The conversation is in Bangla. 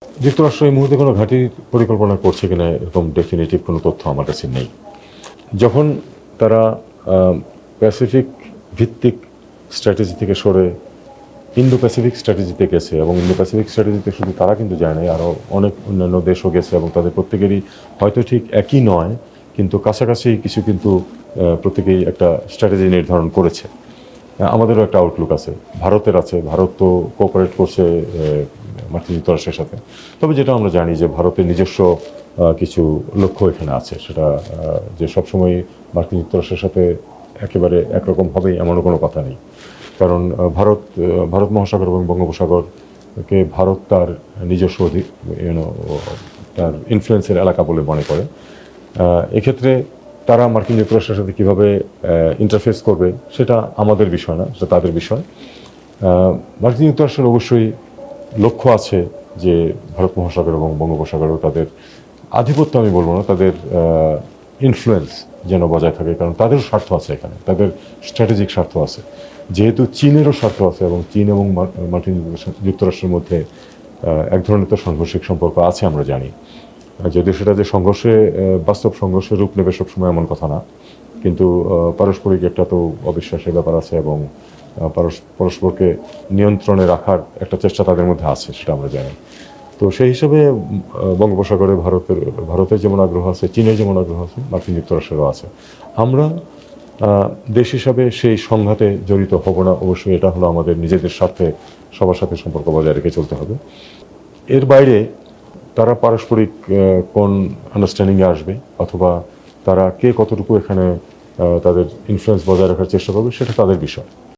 যুক্তরাষ্ট্র এই মুহূর্তে কোনো ঘাঁটির পরিকল্পনা করছে কিনা এরকম ডেফিনিটিভ কোনো তথ্য আমার কাছে নেই। যখন তারা প্যাসিফিক ভিত্তিক স্ট্র্যাটেজি থেকে সরে ইন্দো প্যাসিফিক স্ট্র্যাটেজিতে গেছে, এবং ইন্দো প্যাসিফিক স্ট্র্যাটেজিতে শুধু তারা কিন্তু যায় নাই, আরও অনেক অন্যান্য দেশও গেছে, এবং তাদের প্রত্যেকেরই হয়তো ঠিক একই নয়, কিন্তু কাছাকাছি কিছু কিন্তু প্রত্যেকেই একটা স্ট্র্যাটেজি নির্ধারণ করেছে। আমাদেরও একটা আউটলুক আছে, ভারতের আছে, ভারত তো কোঅপারেট করছে মার্কিন যুক্তরাষ্ট্রের সাথে। তবে যেটা আমরা জানি যে ভারতের নিজস্ব কিছু লক্ষ্য এখানে আছে, সেটা যে সবসময় মার্কিন যুক্তরাষ্ট্রের সাথে একেবারে একরকম হবেই এমনও কোনো কথা নেই। কারণ ভারত মহাসাগর এবং বঙ্গোপসাগরকে ভারত তার নিজস্ব তার ইনফ্লুয়েন্সের এলাকা বলে মনে করে। এক্ষেত্রে তারা মার্কিন যুক্তরাষ্ট্রের সাথে কীভাবে ইন্টারফেস করবে সেটা আমাদের বিষয় না, সেটা তাদের বিষয়। মার্কিন যুক্তরাষ্ট্রের অবশ্যই লক্ষ্য আছে যে ভারত মহাসাগর এবং বঙ্গোপসাগরও তাদের আধিপত্য আমি বলবো না, তাদের ইনফ্লুয়েন্স যেন বজায় থাকে, কারণ তাদেরও স্বার্থ আছে এখানে, তাদের স্ট্র্যাটেজিক স্বার্থ আছে। যেহেতু চীনেরও স্বার্থ আছে, এবং চীন এবং মার্কিন যুক্তরাষ্ট্রের মধ্যে এক ধরনের তো সাংঘর্ষিক সম্পর্ক আছে আমরা জানি, যদিও সেটা যে সংঘর্ষে বাস্তব সংঘর্ষের রূপ নেবে সবসময় এমন কথা না, কিন্তু পারস্পরিক একটা তো অবিশ্বাসের ব্যাপার আছে, এবং পরস্পরকে নিয়ন্ত্রণে রাখার একটা চেষ্টা তাদের মধ্যে আছে, সেটা আমরা জানি। তো সেই হিসাবে বঙ্গোপসাগরে ভারতের যেমন আগ্রহ আছে, চীনের যেমন আগ্রহ আছে, মার্কিন যুক্তরাষ্ট্রেরও আছে। আমরা দেশ হিসাবে সেই সংঘাতে জড়িত হব না, অবশ্যই এটা হলো আমাদের নিজেদের স্বার্থে সবার সাথে সম্পর্ক বজায় রেখে চলতে হবে। এর বাইরে তারা পারস্পরিক কোন আন্ডারস্ট্যান্ডিংয়ে আসবে, অথবা তারা কে কতটুকু এখানে তাদের ইনফ্লুয়েন্স বজায় রাখার চেষ্টা করবে, সেটা তাদের বিষয়।